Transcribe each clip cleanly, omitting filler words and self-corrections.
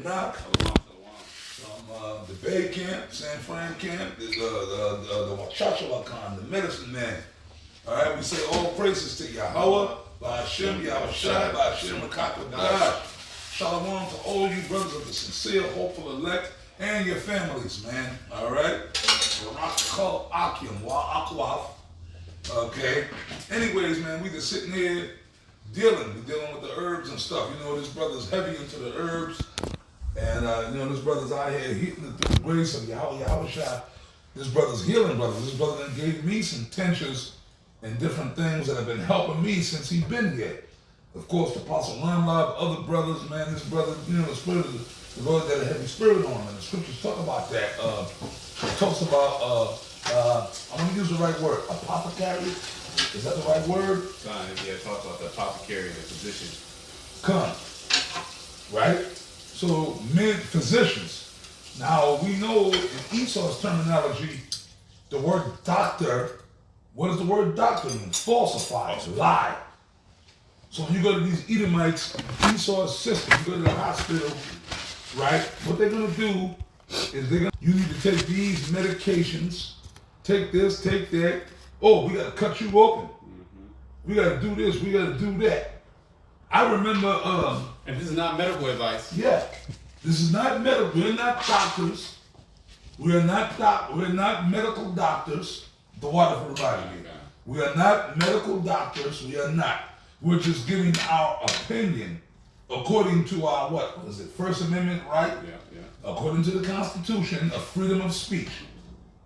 Knock from the Bay Camp, San Fran Camp, the Wachachawakan, the medicine man. All right, we say all praises to Yahweh, Ba'ashem, Yahushai, Ba'ashem, Makakadash. Shalom to all you brothers of the sincere, hopeful elect, and your families, man. All right? Barakal Akim, Wa Akwaf. Okay? Anyways, man, we just sitting here dealing with the herbs and stuff. You know, this brother's heavy into the herbs. And, you know, this brother's out here hitting it through the grace of Yahushua. This brother's healing, brother. This brother then gave me some tinctures and different things that have been helping me since he's been here. Of course, the Apostle Lamlab, other brothers, man, this brother, you know, the spirit of the Lord got a heavy spirit on him. And the scriptures talk about that. It talks about, I'm going to use the right word, apothecary. Is that the right word? Yeah, it talks about the apothecary, the physician. Come. Right? So, men, physicians. Now, we know in Esau's terminology, the word doctor, what does the word doctor mean? Falsifies, lie. So when you go to these Edomites, Esau's sister, you go to the hospital, right? What they're going to do is you need to take these medications, take this, take that. Oh, we got to cut you open. We got to do this, we got to do that. I remember... and this is not medical advice. Yeah. This is not medical. We're not doctors. We're not medical doctors. The water for the body. We are not medical doctors. We are not. We're just giving our opinion according to our, what is it, First Amendment right? Yeah. According to the Constitution of freedom of speech.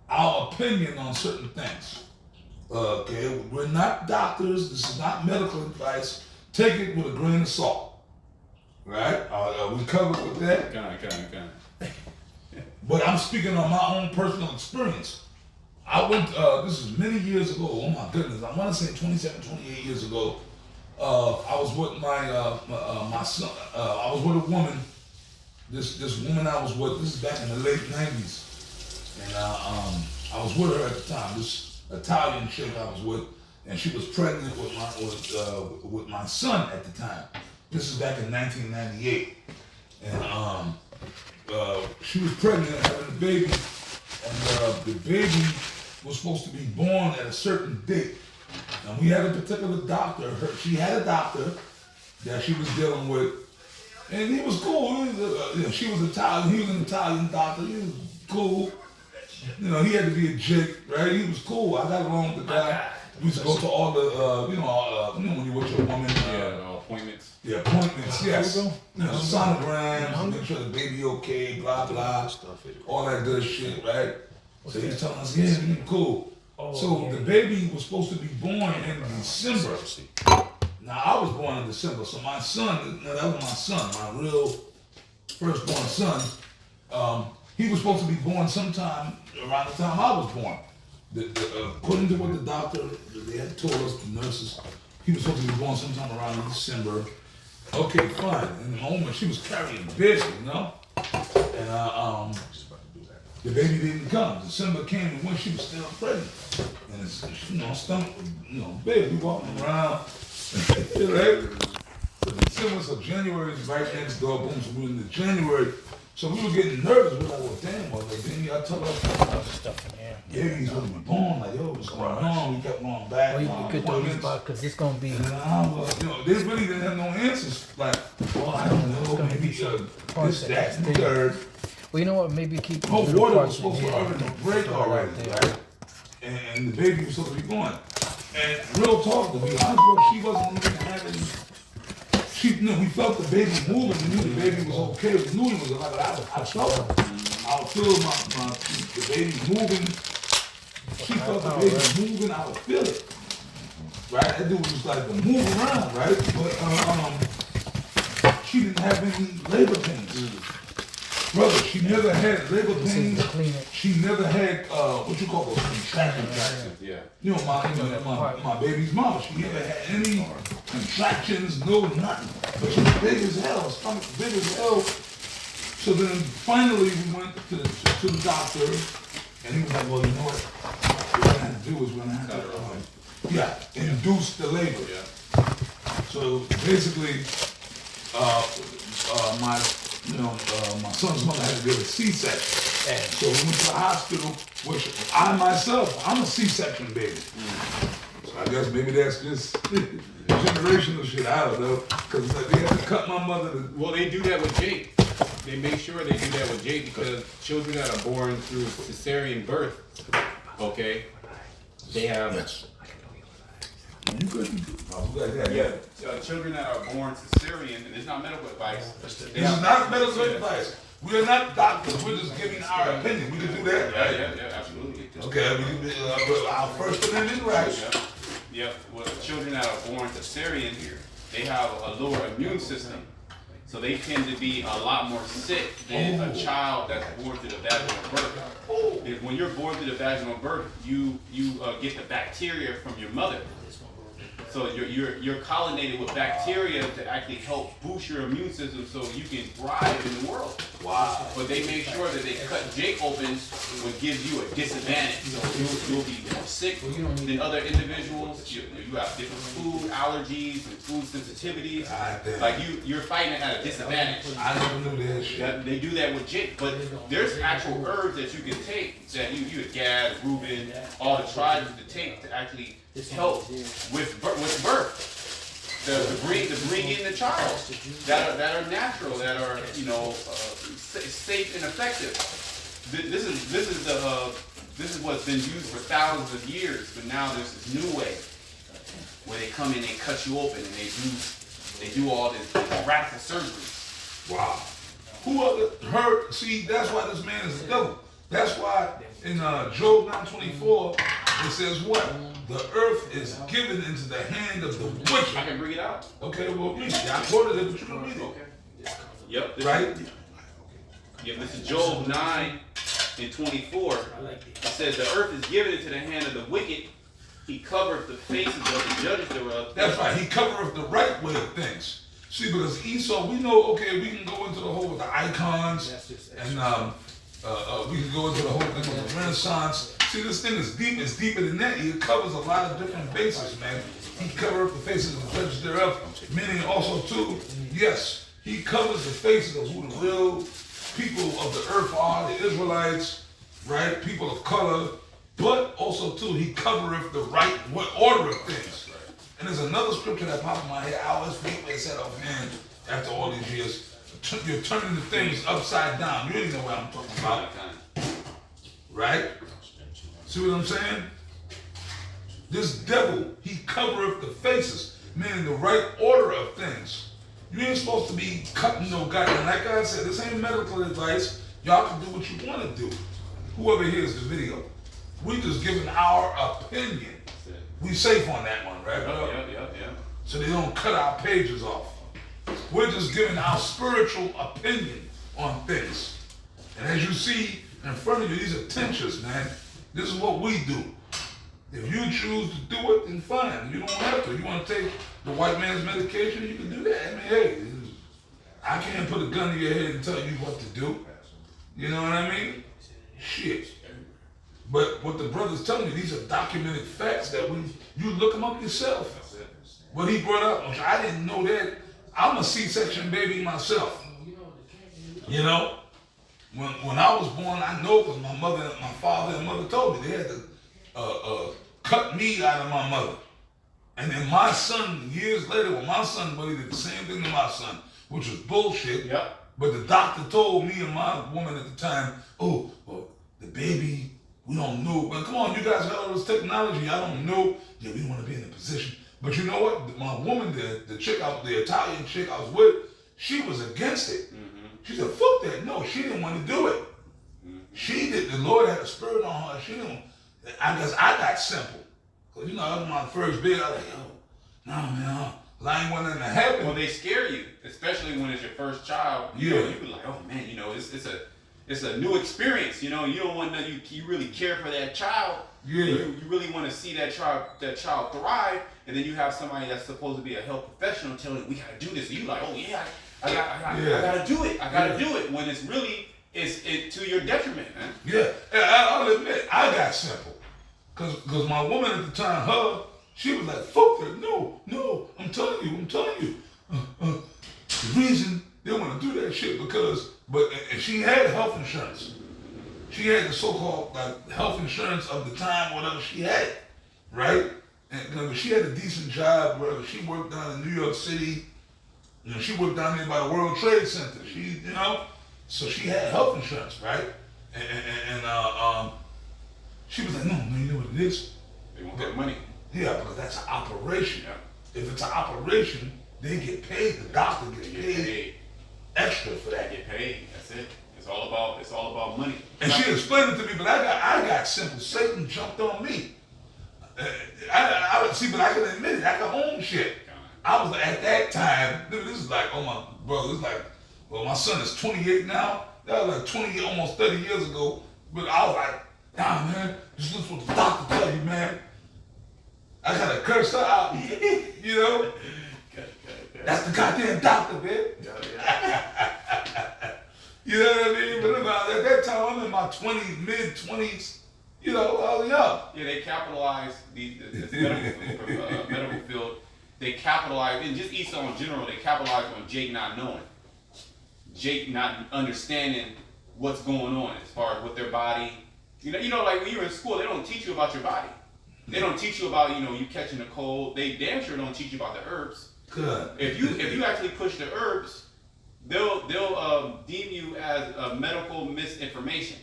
Our opinion on certain things. Okay, we're not doctors. This is not medical advice. Take it with a grain of salt. Right? We covered with that. Kind. But I'm speaking on my own personal experience. I went, this is many years ago, oh my goodness, I want to say 27, 28 years ago. I was with my son, I was with a woman, this woman I was with, this is back in the late 90s. And I was with her at the time, this Italian chick I was with, and she was pregnant with my son at the time. This is back in 1998. And she was pregnant, having a baby, and the baby was supposed to be born at a certain date. And we had a particular doctor. She had a doctor that she was dealing with, and he was cool. She was Italian. He was an Italian doctor. He was cool. You know, he had to be a jig, right? He was cool. I got along with the guy. We used to go to all the, when you with your woman. Appointments. The appointments, yes. You know, sonograms, make sure the baby okay, blah, blah, all that good shit, right? So he's telling us, yeah, cool. So the baby was supposed to be born in December. Now, I was born in December, so my son, that was my son, my real firstborn son, he was supposed to be born sometime around the time I was born. According to what the doctor, they had told us, the nurses, he was supposed to be born sometime around December. Okay, fine. In the moment, she was carrying busy, you know? And the baby didn't come. December came and when she was still pregnant. And it's, stomach, baby walking around. Right? So December, so January is right next door. Boom, so we're into January. So we were getting nervous. We were like, well, damn, then y'all tell us stuff in here. Yeah, he's gonna be born. Like, yo, what's going on? We kept going back. Well, you could do this because it's gonna be. They really didn't have no answers. Like, well, I don't know, maybe this, that, and the third. Well, you know what? Maybe keep. Her water was supposed to already break already, right? And the baby was supposed to be born. And real talk, to be honest, bro, she wasn't even having. We felt the baby moving. We knew the baby was okay. We knew he was alive. I felt it. I would feel the baby moving. She felt the baby moving. I would feel it. Right? That dude was like to move around, right? But she didn't have any labor pains. Brother, she never had labor pains. She never had what you call those contractions. Yeah. You know, my baby's mama. She never had any contractions, no nothing. But she was big as hell, stomach big as hell. So then finally we went to the doctor, and he was like, well, you know what? What we're gonna have to do is we're gonna have to induce the labor. Yeah. So basically, my my son's mother had to get a C-section. So we went to the hospital, which I myself, I'm a C-section baby. So I guess maybe that's just generational shit, I don't know. Because they had to cut my mother to... Well, they do that with Jake. They make sure they do that with Jake because children that are born through cesarean birth, okay, they have... Yes. You couldn't... children that are born cesarean, and it's not medical advice. This is not medical advice. We are not doctors. We're just giving our opinion. We can do that, right? Yeah, absolutely. Okay, our first opinion, right? Yeah. Well, children that are born cesarean, they have a lower immune system, so they tend to be a lot more sick than a child that's born through the vaginal birth. Because when you're born through the vaginal birth, you get the bacteria from your mother. So you're collinated with bacteria to actually help boost your immune system so you can thrive in the world. Wow. But they make sure that they cut Jake open, which gives you a disadvantage. So you'll be more sick than other individuals. You have different food allergies and food sensitivities. Like you're fighting at a disadvantage. I never knew that shit. They do that with Jake, but there's actual herbs that you can take that you Gad, Reuben, all the tribes to take to actually help with birth. To bring in the child that are natural, that are safe and effective. This is what's been used for thousands of years, but now there's this new way where they come in, they cut you open, and they do all this radical surgery. Wow. Who other heard? See, that's why this man is a devil. That's why in Job 9:24 it says what? The earth is given into the hand of the wicked. I can bring it out. Okay, well, read it. I quoted it, but you can read it. Okay. Yep. Right? This is Job 9:24. It says, the earth is given into the hand of the wicked. He covereth the faces of the judges thereof. That's right. He covereth the right way of things. See, because Esau, we know, okay, we can go into the whole with the icons, and we can go into the whole thing with the Renaissance. See, this thing is deep. It's deeper than that. It covers a lot of different bases, man. He covereth the faces of the judges thereof, meaning also, too, yes, he covers the faces of who the real people of the earth are, the Israelites, right? People of color, but also, too, he covereth the right order of things. And there's another scripture that popped in my head. I always forget what it said offhand after all these years. You're turning the things upside down. You really know what I'm talking about. Right? See what I'm saying? This devil, he covereth the faces, meaning the right order of things. You ain't supposed to be cutting no goddamn. Like I said, this ain't medical advice. Y'all can do what you want to do. Whoever hears the video. We just giving our opinion. We safe on that one, right? Yeah. So they don't cut our pages off. We're just giving our spiritual opinion on things. And as you see in front of you, these are tinctures, man. This is what we do. If you choose to do it, then fine. You don't have to. You want to take the white man's medication, you can do that. I mean, hey, I can't put a gun to your head and tell you what to do. You know what I mean? Shit. But what the brother's telling me, these are documented facts that you look them up yourself. What he brought up, which I didn't know that. I'm a C-section baby myself. You know? When I was born, I know because my father and mother told me they had to cut meat out of my mother. And then my son, years later, when my son buddy did the same thing to my son, which was bullshit. Yep. But the doctor told me and my woman at the time, oh, well, the baby, we don't know. But come on, you guys got all this technology. I don't know. Yeah, we don't want to be in a position. But you know what? My woman, the Italian chick I was with, she was against it. Mm-hmm. She said, fuck that. No, she didn't want to do it. Mm-hmm. She did. The Lord had a spirit on her. She didn't. I guess I got simple. Because, that was my first bid. I was like, yo, nah, man, I ain't want nothing to happen. Well, they scare you, especially when it's your first child. Yeah. You be like, oh, man, it's a new experience. You don't want to, you really care for that child. Yeah. You really want to see that child thrive, and then you have somebody that's supposed to be a health professional telling you, we got to do this. And you like, oh, yeah, I got to do it. I got to do it, when it's really, it's to your detriment, man. Yeah. I'll admit, I got simple. Because my woman at the time, she was like, fuck that. No, I'm telling you. The reason They want to do that shit because, and she had health insurance. She had the so-called like health insurance of the time, whatever she had, right? And she had a decent job, wherever she worked down in New York City. You know, she worked down there by the World Trade Center. So she had health insurance, right? And she was like, no, you know what it is? They want their money. Yeah, because that's an operation. Yeah. If it's an operation, they get paid. The doctor gets paid extra for that. They get paid. That's it. It's all about money. And she explained it to me, but I got simple. Satan jumped on me. I see, but I can admit it. I can own shit. I was at that time. This is like, oh my brother. It's like, well, my son is 28 now. That was like 20, almost 30 years ago. But I was like, nah, man, just listen what the doctor tell you, man. I gotta curse her out, you know. That's the goddamn doctor, man. You know what I mean? But at that time, I'm in my mid-20s. You know, I was young. Yeah, they capitalize the medical field. They capitalize, and just Esau in general, they capitalize on Jake not knowing. Jake not understanding what's going on as far as with their body. You know, like when you're in school, they don't teach you about your body. They don't teach you about, you catching a cold. They damn sure don't teach you about the herbs. Good. If you actually push the herbs, they'll deem you as a medical misinformation,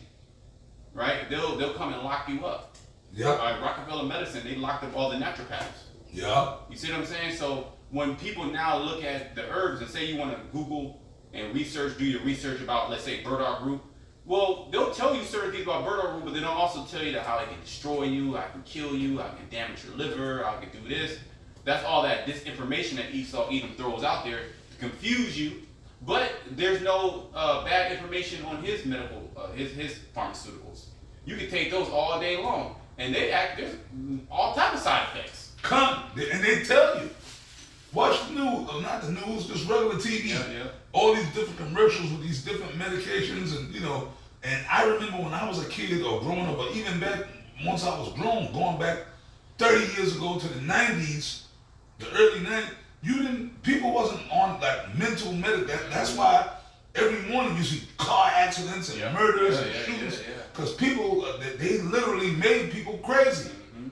right? They'll come and lock you up. Yeah. Rockefeller Medicine, they locked up all the naturopaths. Yeah. You see what I'm saying? So when people now look at the herbs and say you want to Google and do your research about, let's say, burdock root, well, they'll tell you certain things about burdock root, but they don't also tell you how it can destroy you, how it can kill you, how it can damage your liver, how it can do this. That's all that disinformation that Esau Edom throws out there to confuse you. But there's no bad information on his medical, his pharmaceuticals. You can take those all day long, and there's all type of side effects. And they tell you. Watch the news, or not the news, just regular TV. Yeah. All these different commercials with these different medications, and I remember when I was a kid or growing up, or even back once I was grown, going back 30 years ago to the 90s, the early 90s, people wasn't on like mental medical. That's why every morning you see car accidents and murders and shootings, because people, they literally made people crazy. Mm-hmm.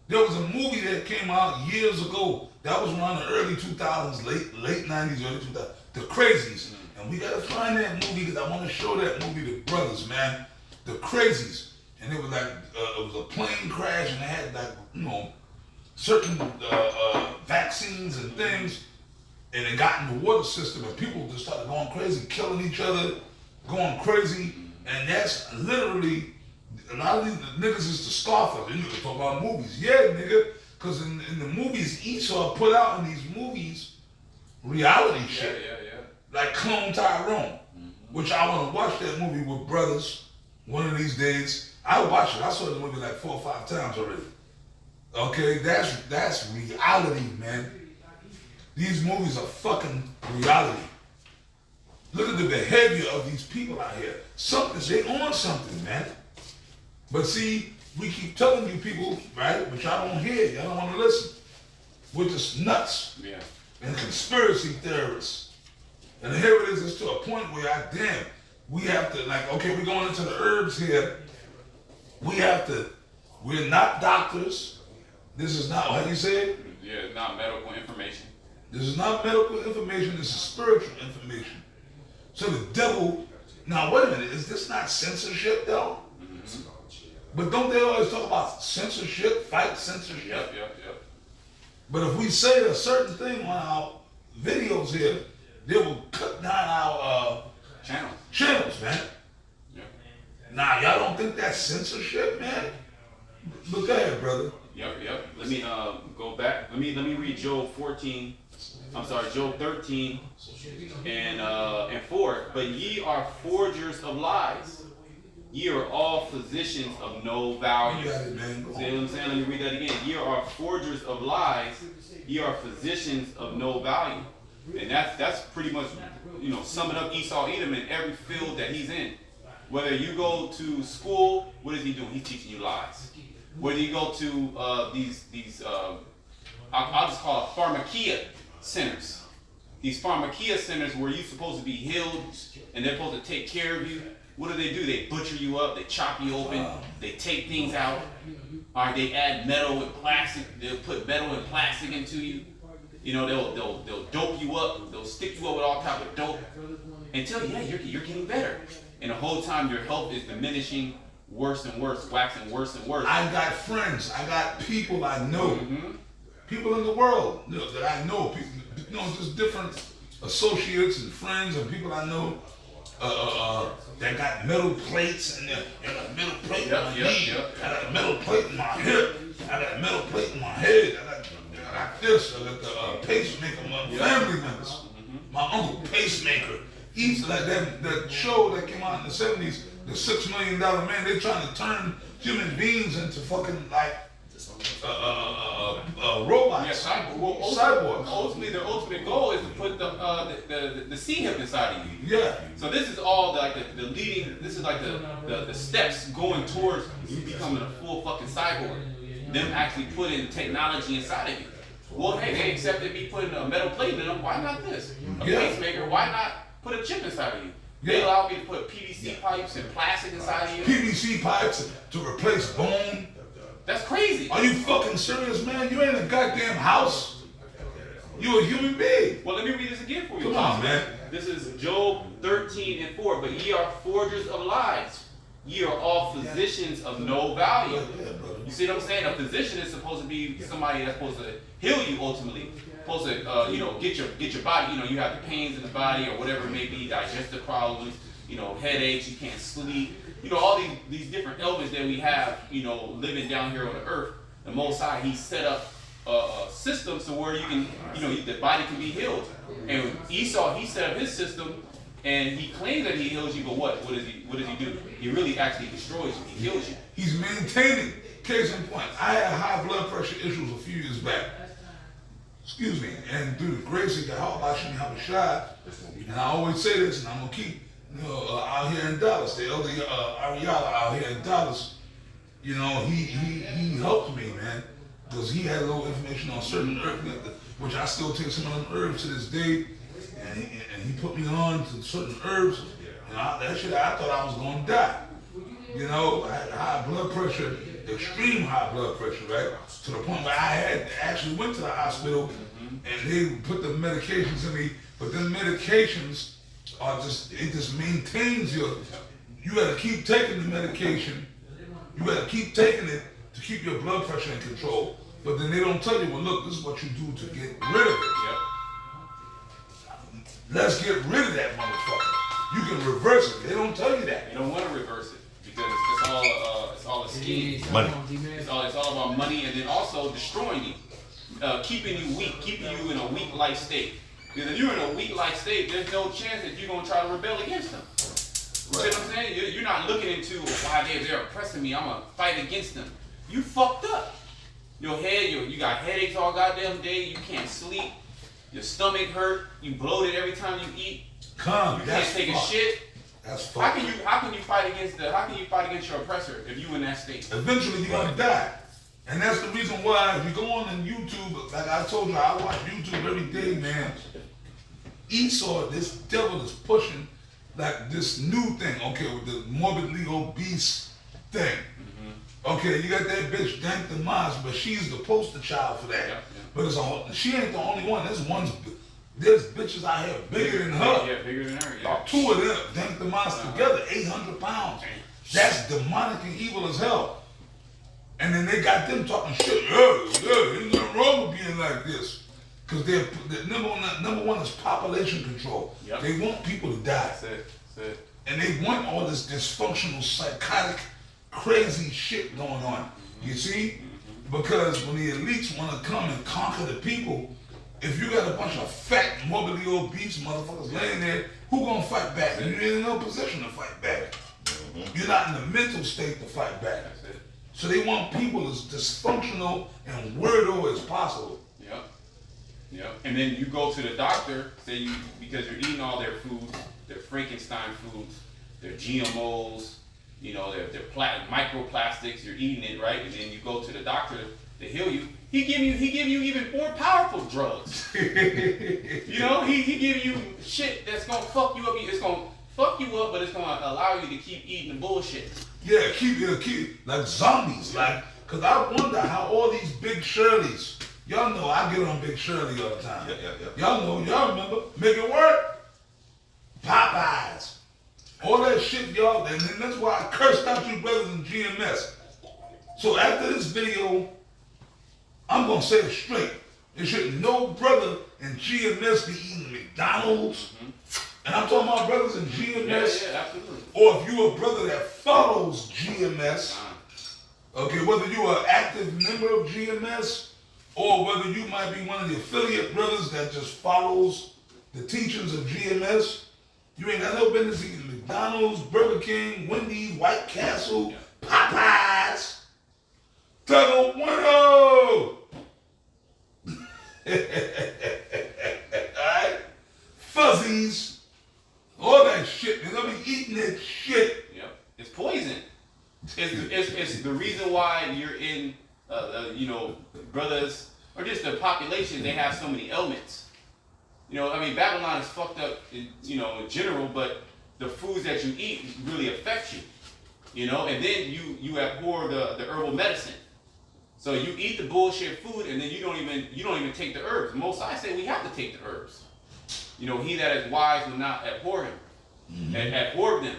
There was a movie that came out years ago. That was around the early 2000s, late 90s, early 2000s. The Crazies. Mm-hmm. And we gotta find that movie because I want to show that movie to brothers, man. The Crazies. And it was like, it was a plane crash and they had like, certain vaccines and things. And it got in the water system and people just started going crazy, killing each other, going crazy. And that's literally, a lot of these niggas is the scoffers. You niggas talk about movies. Yeah, nigga. Because in the movies Esau put out in these movies, reality shit. Yeah. Like Clone Tyrone, which I want to watch that movie with brothers one of these days. I watched it. I saw the movie like 4 or 5 times already. Okay, that's reality, man. These movies are fucking reality. Look at the behavior of these people out here. They on something, man. But see, we keep telling you people, right? But y'all don't hear. Y'all don't want to listen. We're just nuts. Yeah. And conspiracy theorists. And here it is, it's to a point where we have to, like, okay, we're going into the herbs here. We're not doctors. This is not, how you say it? Yeah, it's not medical information. This is not medical information, this is spiritual information. So the devil, now wait a minute, is this not censorship though? Mm-hmm. But don't they always talk about censorship, fight censorship? Yep. But if we say a certain thing on our videos here, they will cut down our channels, man. Yep. Now, y'all don't think that's censorship, man? But go ahead, brother. Yep. Let me go back. Let me read Job 13 and 4. But ye are forgers of lies. Ye are all physicians of no value. You got it, man. See what I'm saying? Let me read that again. Ye are forgers of lies. Ye are physicians of no value. And that's pretty much, summing up Esau Edom in every field that he's in. Whether you go to school, what is he doing? He's teaching you lies. Whether you go to these I'll just call it pharmakia centers, these pharmakia centers where you're supposed to be healed and they're supposed to take care of you. What do? They butcher you up, they chop you open, they take things out, or they add metal and plastic, they'll put metal and plastic into you. You know, they'll dope you up, they'll stick you up with all type of dope and tell you, yeah, you're getting better. And the whole time your health is diminishing worse and worse, waxing worse and worse. I got friends, I got people I know, people in the world that I know, people, just different associates and friends and people I know that got metal plates and a metal plate in my knee, I got a metal plate in my hip, I got a metal plate in my head, I got this, I got the pacemaker, my family members, my uncle pacemaker. He's like that show that came out in the 70s, the $6 Million Man. They're trying to turn human beings into fucking like robots, cyborgs. Ultimately, their ultimate goal is to put the C-hip inside of you. Yeah. So this is all like the leading. This is like the steps going towards you becoming a full fucking cyborg. Them actually putting technology inside of you. Well, hey, they accepted me putting a metal plate in them. Why not this? A pacemaker. Why not put a chip inside of you? They allowed me to put PVC pipes and plastic inside of you. PVC pipes to replace bone. That's crazy. Are you fucking serious, man? You ain't a goddamn house. You a human being. Well, let me read this again for you. Come on, man. This is Job 13:4. But ye are forgers of lies. Ye are all physicians of no value. You see what I'm saying? A physician is supposed to be somebody that's supposed to heal you ultimately. Supposed to, get your body. You have the pains in the body or whatever it may be, digestive problems, headaches, you can't sleep. All these different ailments that we have, living down here on the earth. The Most High, He set up a system so where you can, the body can be healed. And Esau, he set up his system, and he claims that he heals you, but what does he do? He really actually destroys you. He heals you. He's maintaining. Case in point, I had high blood pressure issues a few years back. Excuse me, and through the grace of God, I shouldn't have a shot. And I always say this, and I'm gonna keep, out here in Dallas, the elder Ariella out here in Dallas, he helped me, man, because he had a little information on certain herbs, which I still take some of them herbs to this day, and he put me on to certain herbs, and that shit, I thought I was gonna die. I had high blood pressure, extreme high blood pressure, right? To the point where I actually went to the hospital and they put the medications in me, but them medications it just maintains you gotta keep taking the medication, you gotta keep taking it to keep your blood pressure in control. But then they don't tell you, well look, this is what you do to get rid of it. Yep. Let's get rid of that motherfucker. You can reverse it. They don't tell you that. You don't want to reverse it because it's all a scheme. Money. It's all about money, and then also destroying you, keeping you weak, keeping you in a weak life state. Because if you're in a weak life state, there's no chance that you're gonna try to rebel against them. Right. You see what I'm saying? You're not looking into why they're oppressing me. I'm gonna fight against them. You fucked up. Your head, you got headaches all goddamn day. You can't sleep. Your stomach hurt. You bloated every time you eat. You can't take a shit. That's How can you fight against your oppressor if you in that state? Eventually you're gonna die. And that's the reason why if you go on YouTube, like I told you, I watch YouTube every day, man. Esau, this devil is pushing like this new thing, okay, with the morbidly obese thing. Okay, you got that bitch Dank the Mas, but she's the poster child for that. But she ain't the only one. There's bitches out here bigger than her. Yeah, bigger than her. Yeah. Two of them, Dank the Mas together, 800 pounds. That's demonic and evil as hell. And then they got them talking shit. There's nothing wrong with being like this. Because they're number one is population control. Yep. They want people to die. That's it. And they want all this dysfunctional, psychotic, crazy shit going on. You see? Because when the elites want to come and conquer the people, if you got a bunch of fat, morbidly obese motherfuckers laying there, who gonna fight back? And you're in no position to fight back. You're not in the mental state to fight back. So they want people as dysfunctional and weirdo as possible. Yep. And then you go to the doctor, because you're eating all their foods, their Frankenstein foods, their GMOs, their microplastics, you're eating it, right? And then you go to the doctor to heal you. He give you even more powerful drugs. You know, he give you shit that's gonna fuck you up. It's gonna fuck you up, but it's gonna allow you to keep eating the bullshit. Yeah, keep like zombies, like, cause I wonder how all these big Shirleys, y'all know I get on Big Shirley all the time. Y'all know, y'all remember, Make It Work, Popeyes, all that shit, y'all, and that's why I cursed out you brothers in GMS. So after this video, I'm gonna say it straight. There should no brother in GMS be eating McDonald's. And I'm talking about brothers in GMS. Yeah, absolutely. Or if you're a brother that follows GMS, okay, whether you're an active member of GMS, or whether you might be one of the affiliate brothers that just follows the teachings of GMS, you ain't got no business eating McDonald's, Burger King, Wendy's, White Castle, Popeyes, Thugger Winnow. Alright? Fuzzies. All that shit. They're gonna be eating that shit. Yep. It's poison. It's the reason why you're in, you know, brothers, or just the population, they have so many ailments. You know, I mean, Babylon is fucked up, you know, in general, but the foods that you eat really affect you. You know, and then you abhor the herbal medicine. So you eat the bullshit food, and then you don't even take the herbs. Most I say we have to take the herbs. You know, he that is wise will not abhor him, and abhor them.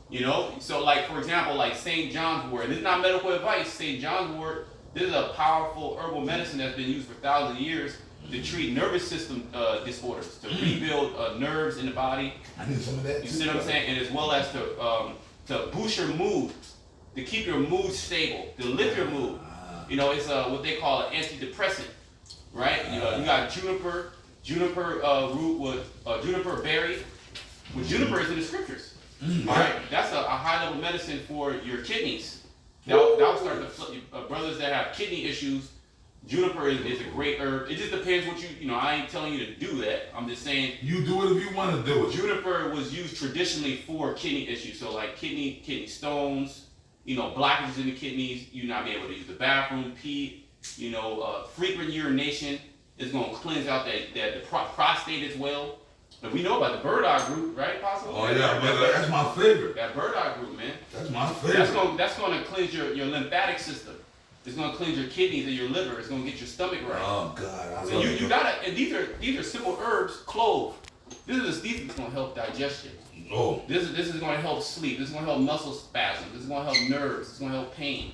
You know, so like for example, like St. John's wort. This is not medical advice. St. John's wort. This is a powerful herbal medicine that's been used for thousands of years to treat nervous system disorders, to rebuild nerves in the body. I need some of that. You see what I'm saying? And as well as to boost your mood, to keep your mood stable, to lift your mood. You know, it's what they call an antidepressant, right? You got juniper root with juniper berry. With juniper is in the scriptures, right? That's a high level medicine for your kidneys. That'll start to brothers that have kidney issues. Juniper is a great herb. It just depends what you know. I ain't telling you to do that. I'm just saying you do it if you want to do it. Juniper was used traditionally for kidney issues, so like kidney stones, you know, blockages in the kidneys. You not be able to use the bathroom, pee. You know, frequent urination is going to cleanse out the prostate as well. And we know about the burdock root, right, Possible? Oh yeah, that's my favorite. That burdock root, man. That's my favorite. That's going to cleanse your lymphatic system. It's going to cleanse your kidneys and your liver. It's going to get your stomach right. Oh God, so you gotta. And these are simple herbs. Clove. These is going to help digestion. Oh. This is going to help sleep. This is going to help muscle spasms. This is going to help nerves. This is going to help pain.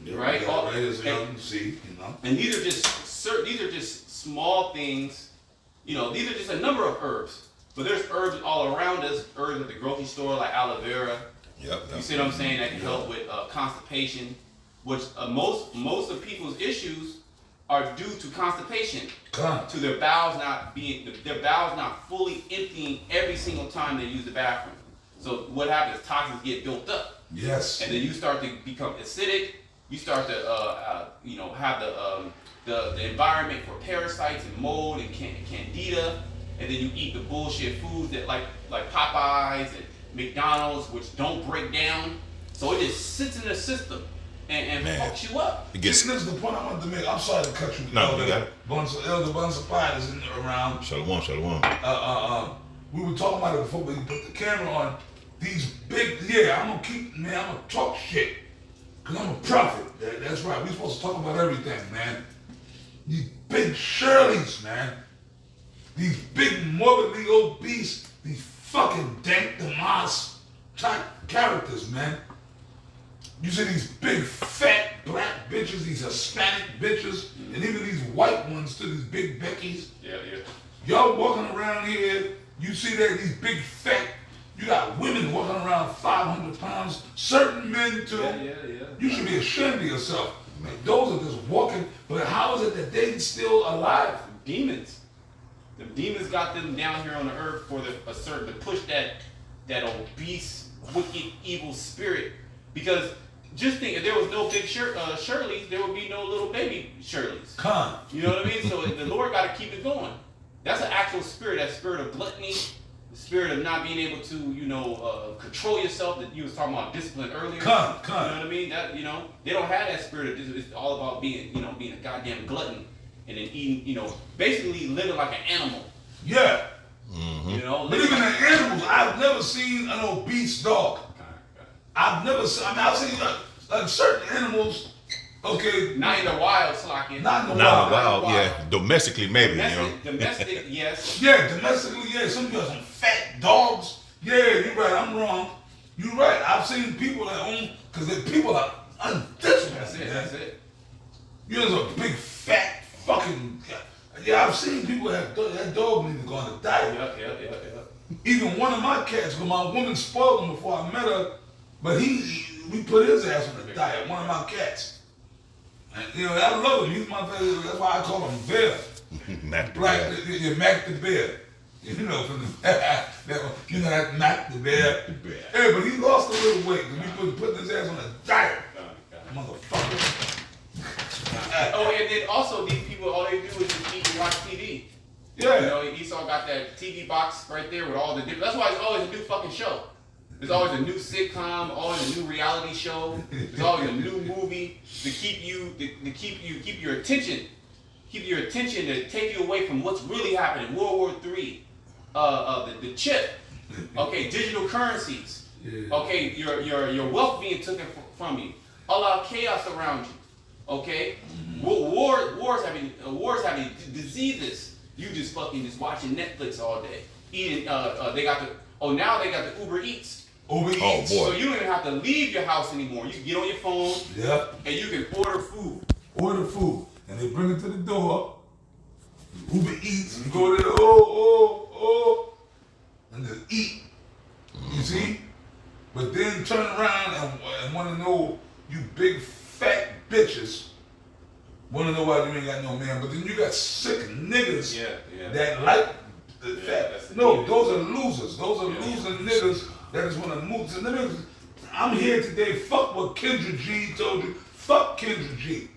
Right. Right as you can see, you know. And these are just small things. You know, these are just a number of herbs. But there's herbs all around us. Herbs at the grocery store like aloe vera. Yep. You see what I'm saying? That can help with constipation. Which most of people's issues are due to constipation, to their bowels not fully emptying every single time they use the bathroom. So what happens? Toxins get built up. Yes. And then you start to become acidic. You start to you know, have the environment for parasites and mold and candida. And then you eat the bullshit foods that like Popeyes and McDonald's, which don't break down. So it just sits in the system. And fucks you up. This is the point I wanted to make. I'm sorry to cut you. No, you got it. Elder Bunsapide is around. Shalom. We were talking about it before we put the camera on. These big, I'm gonna talk shit. Cause I'm a prophet. That's right. We're supposed to talk about everything, man. These big Shirleys, man. These big morbidly obese, these fucking dank Damas type characters, man. You see these big fat black bitches, these Hispanic bitches, and even these white ones too, these big Beckys. Yeah. Y'all walking around here, you see that these big fat, you got women walking around 500 pounds, certain men too. Yeah. You should be ashamed of yourself. Man, those are just walking, but how is it that they still alive? Demons. The demons got them down here on the earth for to push that obese, wicked, evil spirit. Because just think, if there was no big Shirleys, there would be no little baby Shirleys. You know what I mean? So the Lord got to keep it going. That's an actual spirit, that spirit of gluttony, the spirit of not being able to, control yourself. That you was talking about discipline earlier. You Con. know what I mean? That they don't have that spirit of discipline. It's all about being, being a goddamn glutton and then eating, basically living like an animal. Yeah. Mm-hmm. But even the animals, I've never seen an obese dog. I've never seen. I've seen like certain animals. Okay. Not in the wild, Slocky. Not in the Not wild. wild, yeah. Domestically, maybe, Domestic, yes. Yeah, domestically, yeah. Some fat dogs. Yeah, you're right. I'm wrong. You're right. I've seen people that own, because the people are undisciplined. That's it. Man. That's it. There's a big fat fucking. Yeah, I've seen people that dog need to go on a diet. Yep. Even one of my cats, because my woman spoiled him before I met her, but we put his ass on a diet. One of my cats. And, I love him. He's my favorite. That's why I call him Bear. Mac the Black, Bear. Mac the Bear. From that Mac the Bear. The Bear. Yeah, but he lost a little weight because we put his ass on a diet. Motherfucker. And then also these people, all they do is just eat and watch TV. Yeah. Esau got that TV box right there with all the different. That's why it's always a new fucking show. There's always a new sitcom, always a new reality show. There's always a new movie to keep your attention, to take you away from what's really happening. World War III, the chip, okay, digital currencies, okay, your wealth being taken from you, all out chaos around you, okay, wars having diseases. You just watching Netflix all day, eating. Now they got the Uber Eats. Uber Eats. Oh boy. So you don't even have to leave your house anymore. You can get on your phone. Yep. And you can order food. Order food. And they bring it to the door. Uber Eats. You go there, and just eat. You see? But then turn around and want to know, you big fat bitches, want to know why you ain't got no man. But then you got sick niggas that like the fat. No, those are losers. Those are losing niggas that just want to move. So I'm here today. Fuck what Kendra G told you. Fuck Kendra G.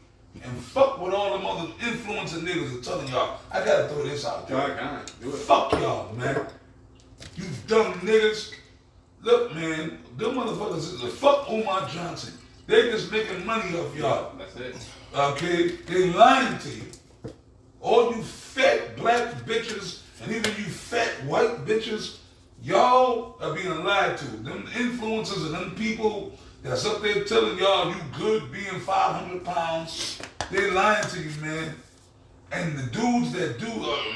And fuck what all them other influencer niggas are telling y'all. I gotta throw this out there. Do it. Fuck y'all, man. You dumb niggas. Look, man, them motherfuckers fuck Umar Johnson. They just making money off y'all. That's it. Okay? They lying to you. All you fat black bitches and even you fat white bitches, y'all are being lied to. Them influencers and them people that's up there telling y'all you good being 500 pounds, they lying to you, man. And the dudes that do,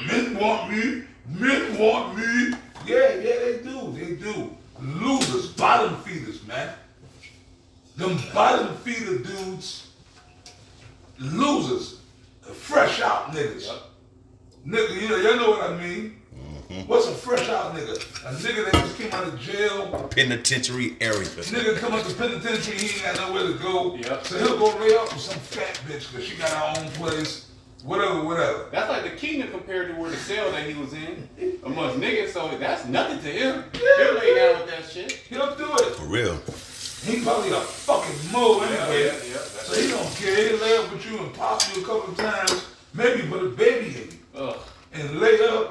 men want me. Yeah, they do. Losers, bottom feeders, man. Them bottom feeder dudes, losers, fresh out niggas. Yep. Nigga, y'all know what I mean. What's a fresh out nigga? A nigga that just came out of jail. Penitentiary area. Nigga come out the penitentiary, he ain't got nowhere to go. Yep. So he'll go lay up with some fat bitch because she got her own place. Whatever. That's like the kingdom compared to where the cell that he was in amongst niggas. So that's nothing to him. Yeah, He'll lay down with that shit. He'll do it. For real. He probably a fucking mole anyway. Yeah. So he don't care. He'll lay up with you and pop you a couple of times. Maybe put a baby in you. Ugh. And lay up